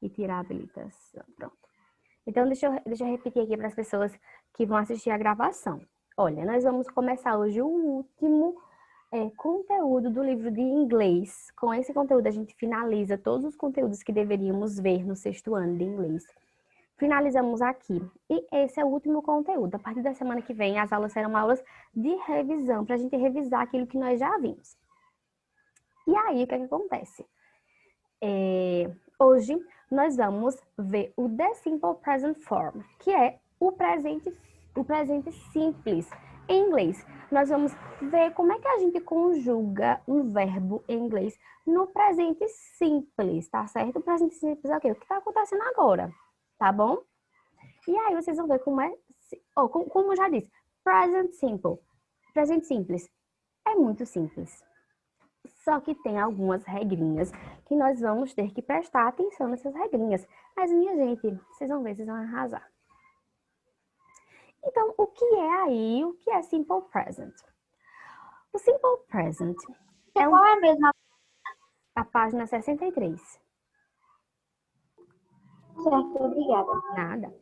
e tirar a habilitação. Pronto. Então, deixa eu repetir aqui para as pessoas que vão assistir a gravação. Olha, nós vamos começar hoje o último conteúdo do livro de inglês. Com esse conteúdo, a gente finaliza todos os conteúdos que deveríamos ver no 6º ano de inglês. Finalizamos aqui. E esse é o último conteúdo. A partir da semana que vem, as aulas serão aulas de revisão, para a gente revisar aquilo que nós já vimos. E aí, o que é que acontece? Hoje, nós vamos ver o The Simple Present Form, que é o presente simples em inglês. Nós vamos ver como é que a gente conjuga um verbo em inglês no presente simples, tá certo? O presente simples é o quê? O que está acontecendo agora, tá bom? E aí vocês vão ver como é, como eu já disse, present simple, presente simples, é muito simples. Só que tem algumas regrinhas que nós vamos ter que prestar atenção nessas regrinhas. Mas, minha gente, vocês vão ver, vocês vão arrasar. Então, o que é Simple Present? O Simple Present é Qual é mesmo a página 63. Certo, obrigada. Nada.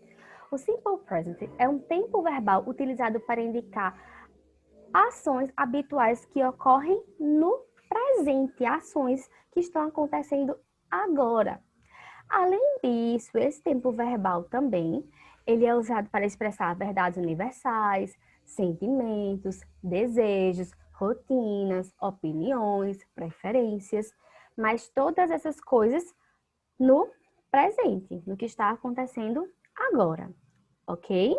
O Simple Present é um tempo verbal utilizado para indicar ações habituais que ocorrem no presente, ações que estão acontecendo agora. Além disso, esse tempo verbal também, ele é usado para expressar verdades universais, sentimentos, desejos, rotinas, opiniões, preferências, mas todas essas coisas no presente, no que está acontecendo agora, ok?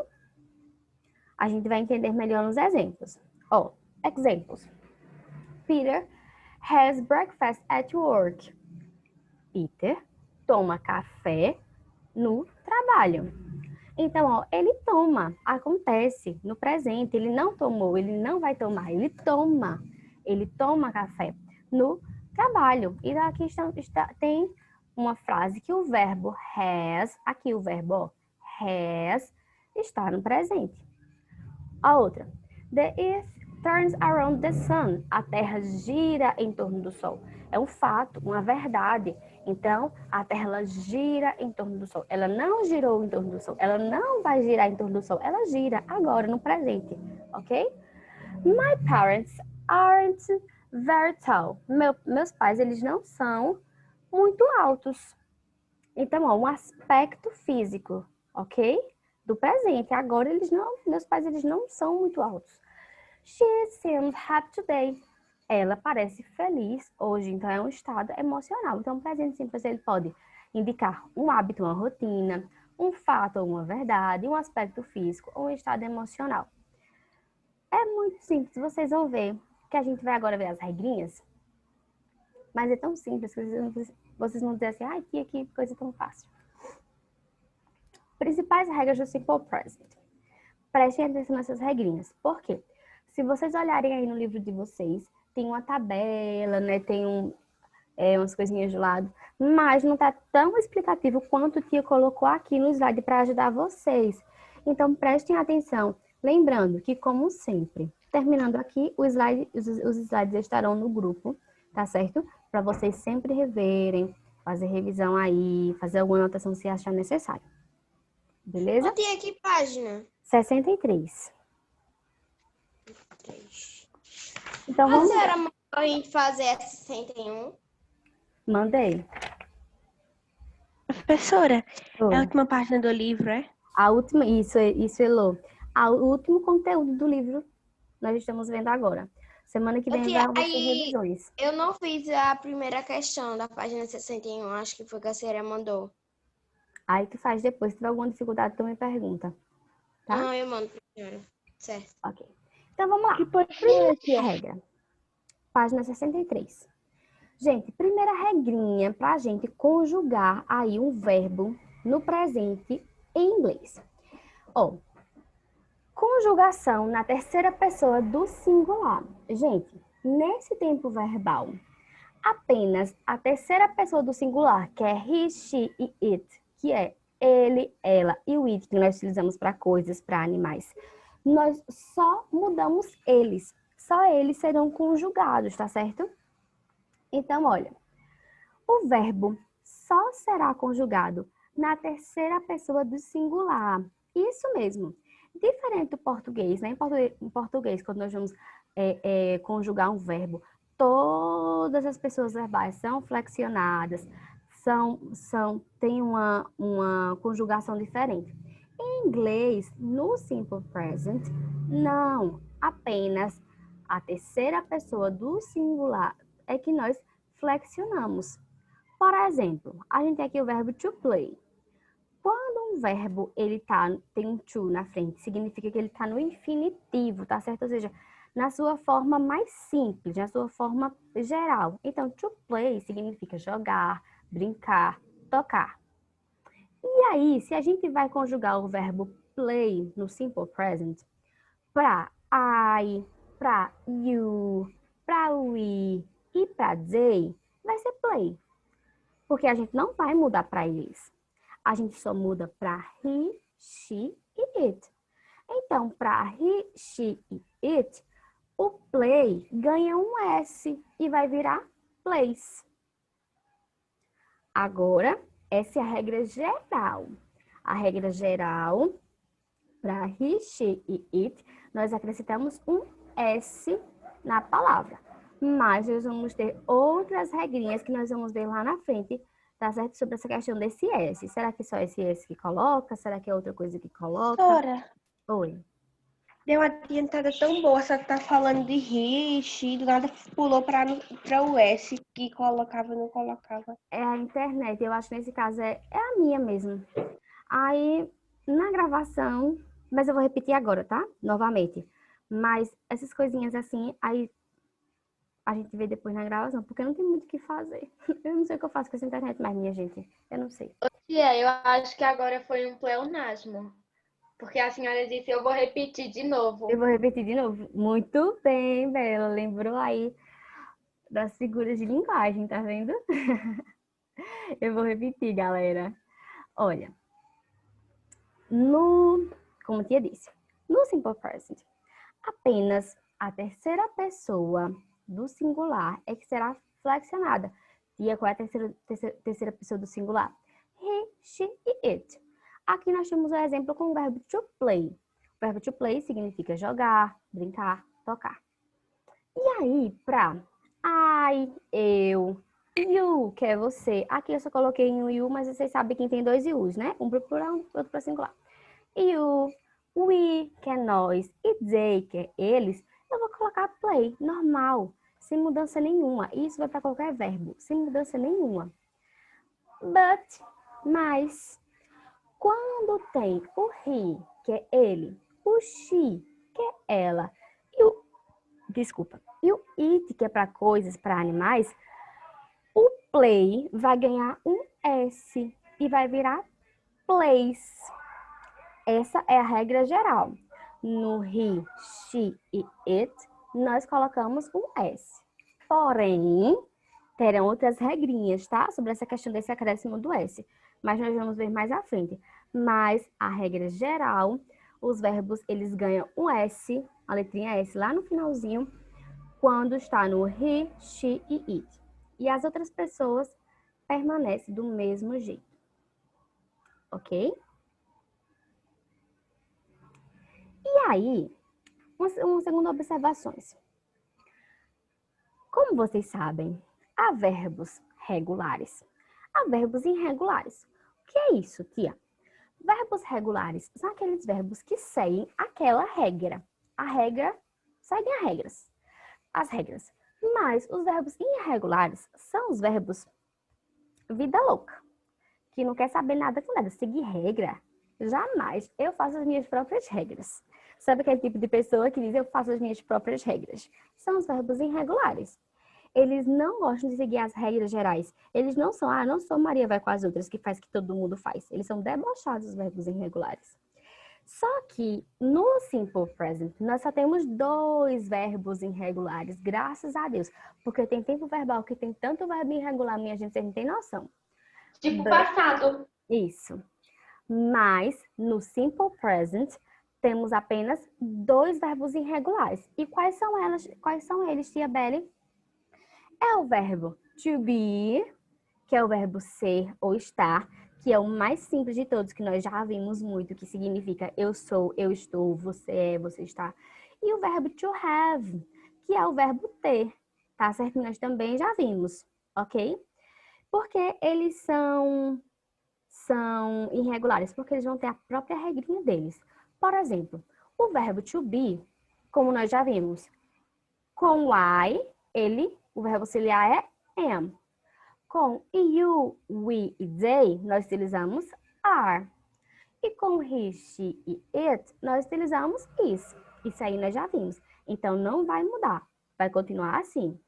A gente vai entender melhor nos exemplos. Exemplos. Peter has breakfast at work. Peter toma café no trabalho. Então, ele toma, acontece no presente, ele não tomou, ele não vai tomar, ele toma café no trabalho. E aqui tem uma frase que o verbo has, aqui o verbo has, está no presente. A outra, the earth turns around the sun. A Terra gira em torno do Sol. É um fato, uma verdade. Então, a Terra ela gira em torno do Sol. Ela não girou em torno do Sol. Ela não vai girar em torno do Sol. Ela gira agora, no presente. Ok? My parents aren't very tall. Meus pais, eles não são muito altos. Então, um aspecto físico, ok? Do presente. Agora, meus pais, eles não são muito altos. She seems happy today. Ela parece feliz hoje, então é um estado emocional. Então, o presente simples ele pode indicar um hábito, uma rotina, um fato ou uma verdade, um aspecto físico ou um estado emocional. É muito simples, vocês vão ver que a gente vai agora ver as regrinhas, mas é tão simples que vocês vão dizer assim, ai, que coisa tão fácil. Principais regras do Simple Present. Prestem atenção nessas regrinhas. Por quê? Se vocês olharem aí no livro de vocês, tem uma tabela, né? Tem umas coisinhas do lado, mas não tá tão explicativo quanto o tia colocou aqui no slide para ajudar vocês. Então, prestem atenção. Lembrando que, como sempre, terminando aqui, os slides estarão no grupo, tá certo? Para vocês sempre reverem, fazer revisão aí, fazer alguma anotação se achar necessário. Beleza? Não tem aqui página. 63. Então, A senhora mandou a gente fazer a 61? Mandei. Professora, é a última página do livro, é? A última, isso, Elô. O último conteúdo do livro nós estamos vendo agora. Semana que vem vai ter revisões. Eu não fiz a primeira questão da página 61, acho que foi que a senhora mandou. Aí tu faz depois, se tiver alguma dificuldade, tu me pergunta. Tá? Não, eu mando pra senhora. Certo. Ok. Então vamos lá. Primeira regra. Página 63. Gente, primeira regrinha pra gente conjugar aí um verbo no presente em inglês. Conjugação na terceira pessoa do singular. Gente, nesse tempo verbal, apenas a terceira pessoa do singular, que é he, she e it, que é ele, ela e o it, que nós utilizamos para coisas, para animais, nós só mudamos eles. Só eles serão conjugados, tá certo? Então, olha, o verbo só será conjugado na terceira pessoa do singular. Isso mesmo. Diferente do português, né? Em português, quando nós vamos conjugar um verbo, todas as pessoas verbais são flexionadas, têm uma conjugação diferente. Em inglês, no simple present, não, apenas a terceira pessoa do singular é que nós flexionamos. Por exemplo, a gente tem aqui o verbo to play. Quando um verbo tem um to na frente, significa que ele está no infinitivo, tá certo? Ou seja, na sua forma mais simples, na sua forma geral. Então, to play significa jogar, brincar, tocar. E aí, se a gente vai conjugar o verbo play no simple present, para I, para you, para we e para they, vai ser play. Porque a gente não vai mudar para eles. A gente só muda para he, she e it. Então, para he, she e it, o play ganha um S e vai virar plays. Agora, essa é a regra geral. A regra geral, para he, she e it, nós acrescentamos um S na palavra. Mas nós vamos ter outras regrinhas que nós vamos ver lá na frente, tá certo? Sobre essa questão desse S. Será que só esse S que coloca? Será que é outra coisa que coloca? Professora, Oi. deu uma adiantada tão boa, só que tá falando de he, she, do nada pulou para o S, que colocava, não colocava. É a internet, eu acho que nesse caso é a minha mesmo. Aí, na gravação, mas eu vou repetir agora, tá? Novamente. Mas essas coisinhas assim, aí a gente vê depois na gravação, porque não tem muito o que fazer. Eu não sei o que eu faço com essa internet mais, minha gente. Eu não sei. Tia, eu acho que agora foi um pleonasmo. Porque a senhora disse, eu vou repetir de novo. Eu vou repetir de novo. Muito bem, Bela. Lembrou aí das figuras de linguagem, tá vendo? Eu vou repetir, galera. Olha, como tia disse, no simple present, apenas a terceira pessoa do singular é que será flexionada. Tia, qual é a terceira pessoa do singular? He, she e it. Aqui nós temos o exemplo com o verbo to play. O verbo to play significa jogar, brincar, tocar. E aí, para I, eu, you, que é você. Aqui eu só coloquei um you, mas vocês sabem que tem dois yous, né? Um para plural, outro para singular. You, we, que é nós, e they, que é eles, eu vou colocar play, normal, sem mudança nenhuma. Isso vai para qualquer verbo, sem mudança nenhuma. But, mas, quando tem o he, que é ele, o she, que é ela, e o it, que é para coisas, para animais, o play vai ganhar um S e vai virar plays. Essa é a regra geral. No he, she e it, nós colocamos um S. Porém, terão outras regrinhas, tá? Sobre essa questão desse acréscimo do S. Mas nós vamos ver mais à frente. Mas a regra geral, os verbos, eles ganham um S, a letrinha S lá no finalzinho, quando está no he, she e it. E as outras pessoas permanecem do mesmo jeito. Ok? E aí, uma segunda observação. Como vocês sabem, há verbos regulares, há verbos irregulares. O que é isso, tia? Verbos regulares são aqueles verbos que seguem aquela regra. A regra, seguem as regras. Mas os verbos irregulares são os verbos vida louca, que não quer saber nada com nada, seguir regra. Jamais. Eu faço as minhas próprias regras. Sabe aquele tipo de pessoa que diz eu faço as minhas próprias regras? São os verbos irregulares. Eles não gostam de seguir as regras gerais. Eles não são, não sou Maria vai com as outras, que faz o que todo mundo faz. Eles são debochados, os verbos irregulares. Só que no simple present, nós só temos 2 verbos irregulares, graças a Deus. Porque tem tempo verbal que tem tanto verbo irregular, minha gente, vocês não tem noção. Tipo passado. Isso. Mas no simple present temos apenas 2 verbos irregulares. E quais são eles, tia Belly? É o verbo to be, que é o verbo ser ou estar, que é o mais simples de todos, que nós já vimos muito, que significa eu sou, eu estou, você é, você está. E o verbo to have, que é o verbo ter, tá certo? Nós também já vimos, ok? Porque eles são irregulares? Porque eles vão ter a própria regrinha deles. Por exemplo, o verbo to be, como nós já vimos, com I, o verbo auxiliar é am. Com you, we e they, nós utilizamos are. E com he, she e it, nós utilizamos is. Isso aí nós já vimos. Então, não vai mudar. Vai continuar assim.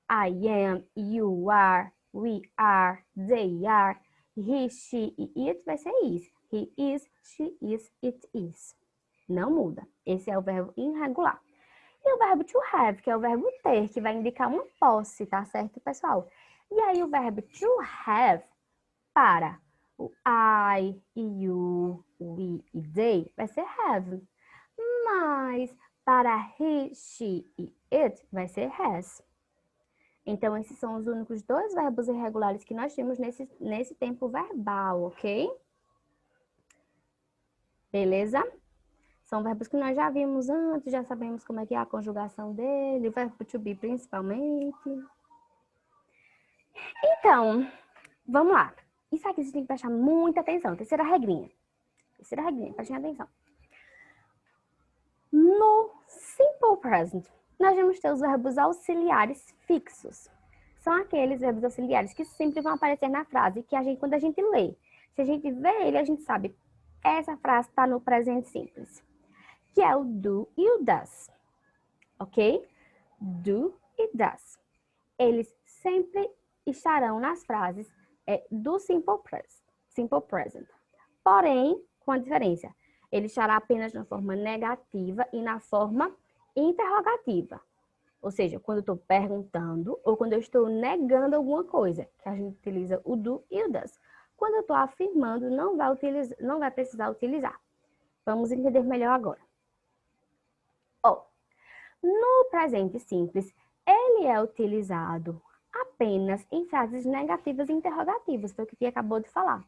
I am, you are, we are, they are. He, she e it vai ser is. He is, she is, it is. Não muda. Esse é o verbo irregular. E o verbo to have, que é o verbo ter, que vai indicar uma posse, tá certo, pessoal? E aí o verbo to have para o I, you, we e they vai ser have. Mas para he, she e it vai ser has. Então, esses são os únicos dois verbos irregulares que nós temos nesse tempo verbal, ok? Beleza? São verbos que nós já vimos antes, já sabemos como é que é a conjugação dele, o verbo to be principalmente. Então, vamos lá. Isso aqui você tem que prestar muita atenção. Terceira regrinha, prestem atenção. No simple present, nós vamos ter os verbos auxiliares fixos. São aqueles verbos auxiliares que sempre vão aparecer na frase, que quando a gente lê, se a gente vê ele, a gente sabe, essa frase está no presente simples, que é o do e o does, ok? Do e does. Eles sempre estarão nas frases do simple present. Porém, com a diferença, ele estará apenas na forma negativa e na forma interrogativa. Ou seja, quando eu estou perguntando ou quando eu estou negando alguma coisa, que a gente utiliza o do e o does. Quando eu estou afirmando, não vai precisar utilizar. Vamos entender melhor agora. No presente simples, ele é utilizado apenas em frases negativas e interrogativas, foi o que Pia acabou de falar.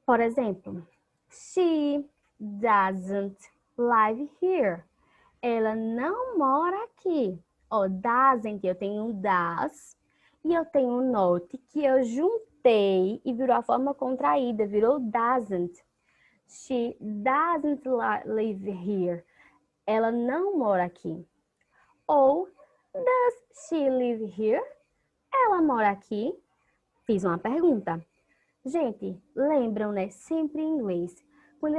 Por exemplo, she doesn't live here. Ela não mora aqui. Doesn't, eu tenho um does e eu tenho um not que eu juntei e virou a forma contraída, virou doesn't. She doesn't live here. Ela não mora aqui. Ou, does she live here? Ela mora aqui? Fiz uma pergunta. Gente, lembram, né? Sempre em inglês. Quando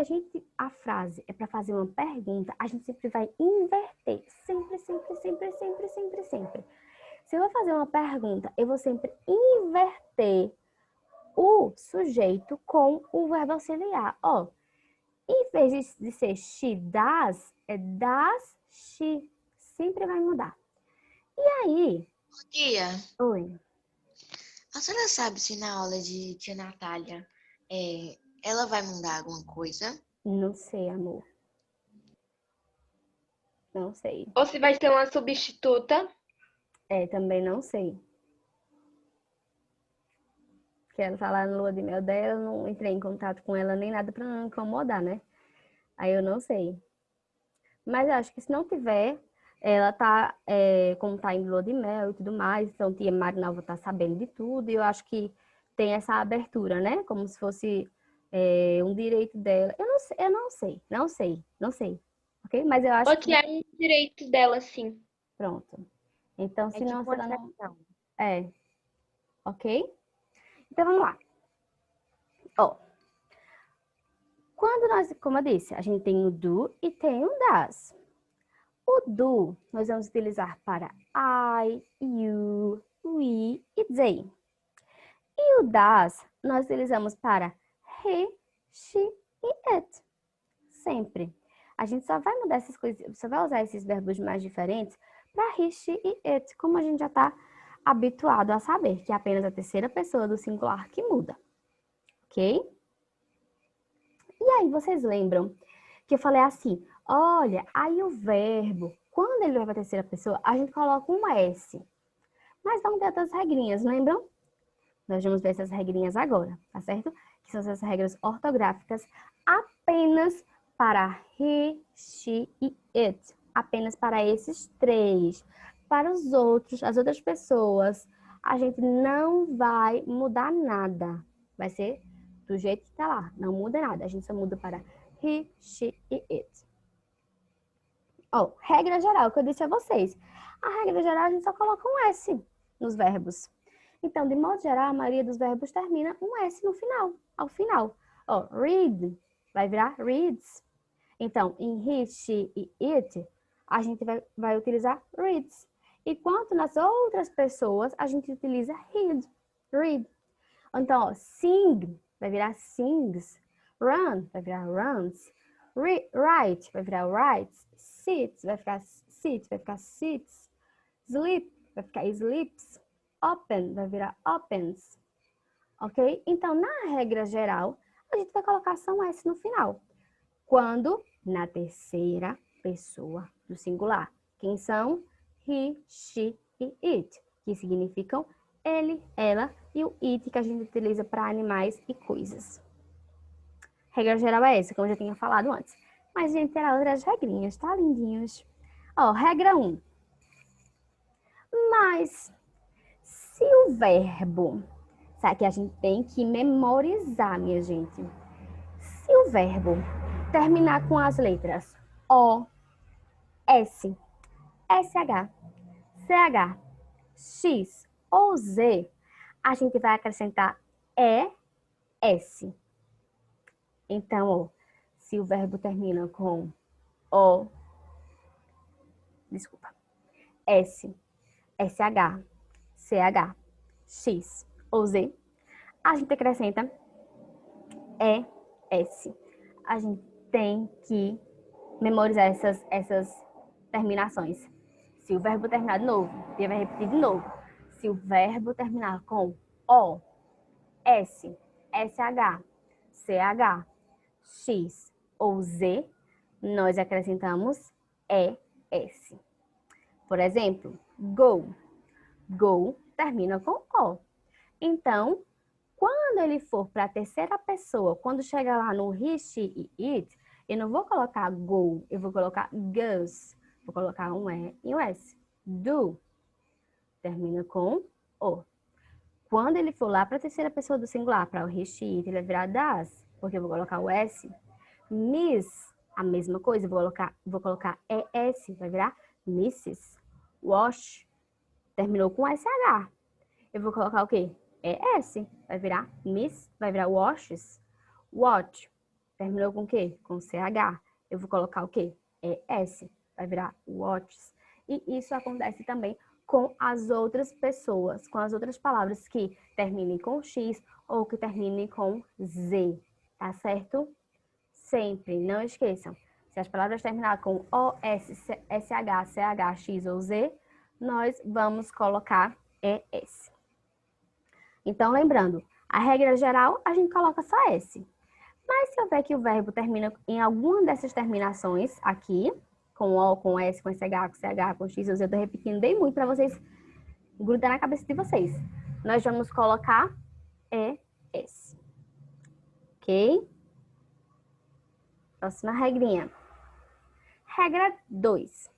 a frase é para fazer uma pergunta, a gente sempre vai inverter. Sempre. Se eu vou fazer uma pergunta, eu vou sempre inverter o sujeito com o verbo auxiliar. Em vez de ser she does, é does she. Sempre vai mudar. E aí? Tia, Oi. a senhora sabe se na aula de tia Natália ela vai mudar alguma coisa? Não sei, amor. Não sei. Ou se vai ser uma substituta. Também não sei. Porque ela tá lá no lua de mel dela, não entrei em contato com ela nem nada pra não incomodar, né? Aí eu não sei. Mas eu acho que se não tiver, ela tá, como tá em lua de mel e tudo mais, então tia Marinalva tá sabendo de tudo, e eu acho que tem essa abertura, né? Como se fosse um direito dela. Eu não sei. Ok? Mas eu acho Ou que é um direito dela, sim. Pronto. Então, se não, tipo se ela não... exceção. Ok? Então, vamos lá. Quando como eu disse, a gente tem o do e tem o does. O do, nós vamos utilizar para I, you, we e they. E o does, nós utilizamos para he, she e it. Sempre. A gente só vai mudar essas coisas, só vai usar esses verbos mais diferentes para he, she e it, como a gente já está habituado a saber, que é apenas a terceira pessoa do singular que muda. Ok? E aí, vocês lembram que eu falei assim, olha, aí o verbo, quando ele vai para a terceira pessoa, a gente coloca um S. Mas vamos ter outras regrinhas, lembram? Nós vamos ver essas regrinhas agora, tá certo? Que são essas regras ortográficas apenas para he, she e it. Apenas para esses três. Para os outros, as outras pessoas, a gente não vai mudar nada. Vai ser do jeito que tá lá. Não muda nada. A gente só muda para he, she e it. Ó, regra geral que eu disse a vocês. A regra geral, a gente só coloca um S nos verbos. Então, de modo geral, a maioria dos verbos termina um S no final, ao final. Ó, read vai virar reads. Então, em he, she e it, a gente vai utilizar reads. Enquanto nas outras pessoas, a gente utiliza read. Então, ó, sing vai virar sings. Run vai virar runs. Write vai virar writes. Sit vai ficar sits. Sleep vai ficar sleeps. Open vai virar opens. Ok? Então, na regra geral, a gente vai colocar só um S no final. Quando na terceira pessoa do singular. Quem são? He, she e it, que significam ele, ela e o it que a gente utiliza para animais e coisas. Regra geral é essa, como eu já tinha falado antes. Mas, gente, terá outras regrinhas, tá, lindinhos? Ó, regra 1. Mas, se o verbo... Sabe que a gente tem que memorizar, minha gente. Se o verbo terminar com as letras O, S, SH, CH, X ou Z, a gente vai acrescentar ES. Então, ó, se o verbo termina com O, S, SH, CH, X ou Z, a gente acrescenta ES. A gente tem que memorizar essas terminações. Se o verbo terminar de novo, ele vai repetir de novo. Se o verbo terminar com O, S, SH, CH, X ou Z, nós acrescentamos ES. Por exemplo, go. Go termina com O. Então, quando ele for para a terceira pessoa, quando chegar lá no he, she e it, eu não vou colocar go, eu vou colocar goes. Vou colocar um E e um S. Do. Termina com O. Quando ele for lá para a terceira pessoa do singular, para o he, she, it, ele vai virar das, porque eu vou colocar o S. Miss, a mesma coisa, vou colocar ES, vai virar misses. Wash, terminou com SH. Eu vou colocar o quê? ES, vai virar miss, vai virar washes. Watch, terminou com o quê? Com CH. Eu vou colocar o quê? ES, vai virar watches. E isso acontece também com as outras pessoas, com as outras palavras que terminem com X ou que terminem com Z, tá certo? Sempre, não esqueçam. Se as palavras terminarem com O, S, SH, CH, X ou Z, nós vamos colocar ES. Então, lembrando, a regra geral, a gente coloca só S. Mas se houver que o verbo termina em alguma dessas terminações aqui, com O, com S, com SH, com CH, com X, eu estou repetindo bem muito para vocês grudar na cabeça de vocês. Nós vamos colocar ES. Ok? Próxima regrinha. Regra 2.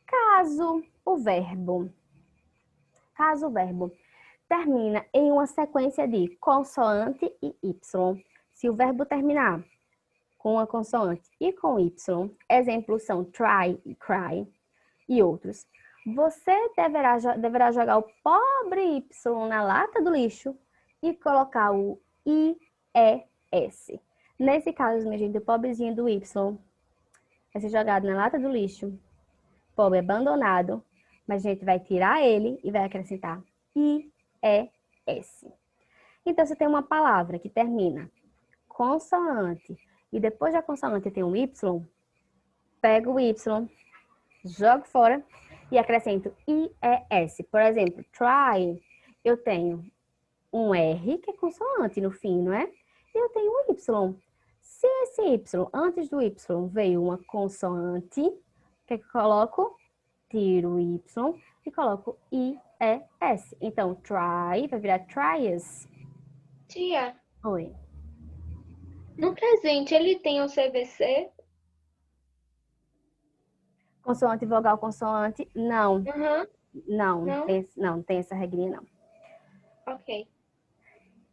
Caso o verbo termina em uma sequência de consoante e Y, se o verbo terminar com uma consoante e com Y, exemplos são try e cry e outros, você deverá jogar o pobre Y na lata do lixo e colocar o IES. Nesse caso, minha gente, o pobrezinho do Y vai ser jogado na lata do lixo, pobre abandonado, mas a gente vai tirar ele e vai acrescentar IES. Então, se tem uma palavra que termina consoante e depois da consoante tem um Y, pega o Y, jogo fora e acrescento IES. Por exemplo, try, eu tenho um R, que é consoante no fim, não é? E eu tenho um Y. Se esse Y, antes do Y, veio uma consoante, o que é que eu coloco? tiro o Y e coloco IES. Então, try vai virar tries. Tia, Oi. no presente ele tem o CVC? Consoante, vogal, consoante. Não, Aham, não, não? não tem essa regrinha, não. Ok.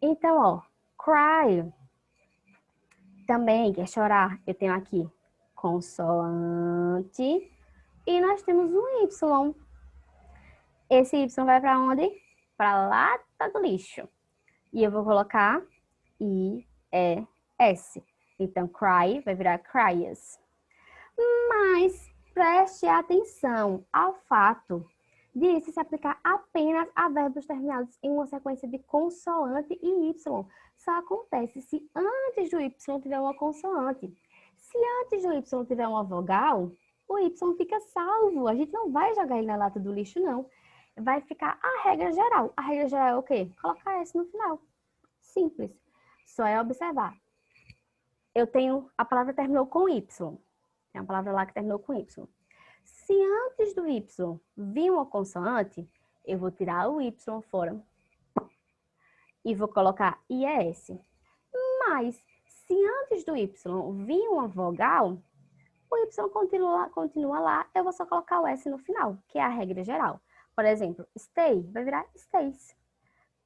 Então, ó, cry também, que é chorar. Eu tenho aqui consoante e nós temos um Y. Esse Y vai para onde? Para lata do lixo. E eu vou colocar IES. Então, cry vai virar cries. Mas preste atenção ao fato de isso se aplicar apenas a verbos terminados em uma sequência de consoante e Y. Só acontece se antes do Y tiver uma consoante. Se antes do Y tiver uma vogal, o Y fica salvo. A gente não vai jogar ele na lata do lixo, não. Vai ficar a regra geral. A regra geral é o quê? Colocar S no final. Simples. Só é observar. Eu tenho... A palavra terminou com Y. Tem uma palavra lá que terminou com Y. Se antes do Y vir uma consoante, eu vou tirar o Y fora e vou colocar IES. Mas, se antes do Y vir uma vogal, o Y continua lá, eu vou só colocar o S no final, que é a regra geral. Por exemplo, stay vai virar stays.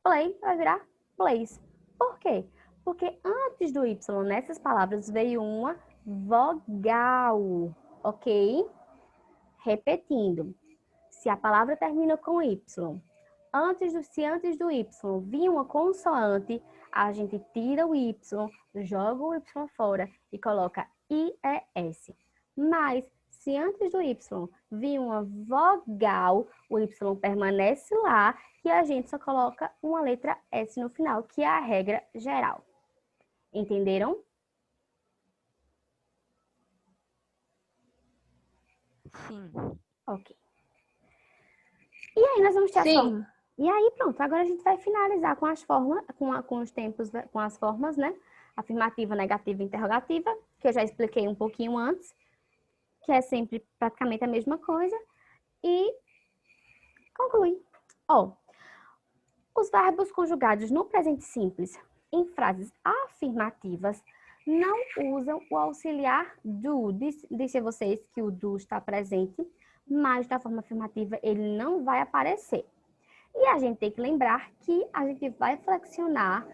Play vai virar plays. Por quê? Porque antes do Y nessas palavras veio uma vogal, ok? Repetindo, se a palavra termina com Y, se antes do Y vir uma consoante, a gente tira o Y, joga o Y fora e coloca IES. Mas, se antes do Y vir uma vogal, o Y permanece lá e a gente só coloca uma letra S no final, que é a regra geral. Entenderam? Sim. Ok. E aí nós vamos ter as Sim. formas. E aí pronto, agora a gente vai finalizar com as formas, com os tempos, com as formas, né? Afirmativa, negativa e interrogativa, que eu já expliquei um pouquinho antes, que é sempre praticamente a mesma coisa. E conclui. Ó, os verbos conjugados no presente simples em frases afirmativas não usam o auxiliar do. Disse a vocês que o do está presente, mas na forma afirmativa ele não vai aparecer. E a gente tem que lembrar que a gente vai flexionar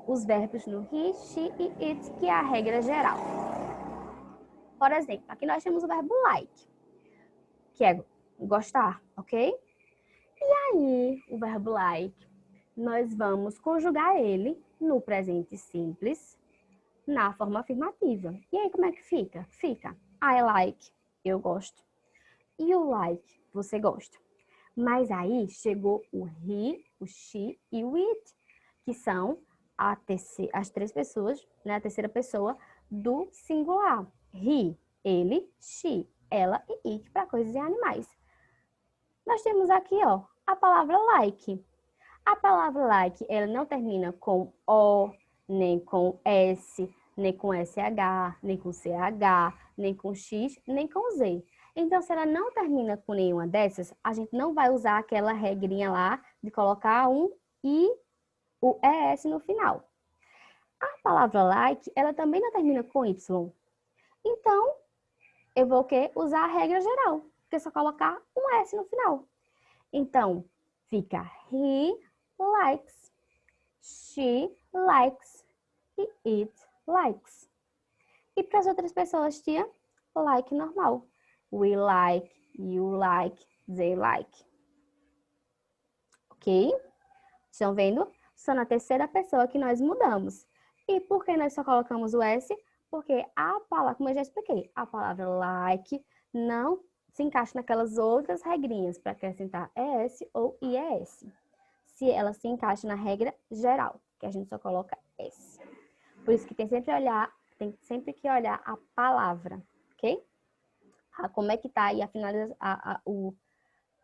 os verbos no he, she e it, que é a regra geral. Por exemplo, aqui nós temos o verbo like, que é gostar, ok? E aí, o verbo like, nós vamos conjugar ele no presente simples, na forma afirmativa. E aí, como é que fica? Fica I like, eu gosto. You like, você gosta. Mas aí chegou o he, o she e o it, que são as três pessoas, né? A terceira pessoa do singular. He, ele, she, ela e it para coisas e animais. Nós temos aqui, ó, a palavra like. A palavra like, ela não termina com O, nem com S, nem com SH, nem com CH, nem com X, nem com Z. Então, se ela não termina com nenhuma dessas, a gente não vai usar aquela regrinha lá de colocar um I, o ES no final. A palavra like, ela também não termina com Y. Então, eu vou o quê? Usar a regra geral, que é só colocar um S no final. Então, fica he likes, she likes e it likes. E para as outras pessoas, tia, like normal. We like, you like, they like. Ok? Estão vendo? Só na terceira pessoa que nós mudamos. E por que nós só colocamos o S? Porque a palavra, como eu já expliquei, a palavra like não se encaixa naquelas outras regrinhas para acrescentar ES ou IES. Se ela se encaixa na regra geral, que a gente só coloca S. Por isso que tem sempre que olhar a palavra, ok? Como é que tá aí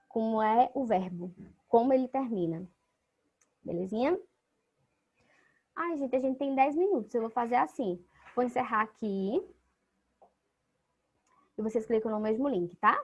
como é o verbo, como ele termina. Belezinha? Ai, gente, a gente tem 10 minutos. Eu vou fazer assim. Vou encerrar aqui. E vocês clicam no mesmo link, tá?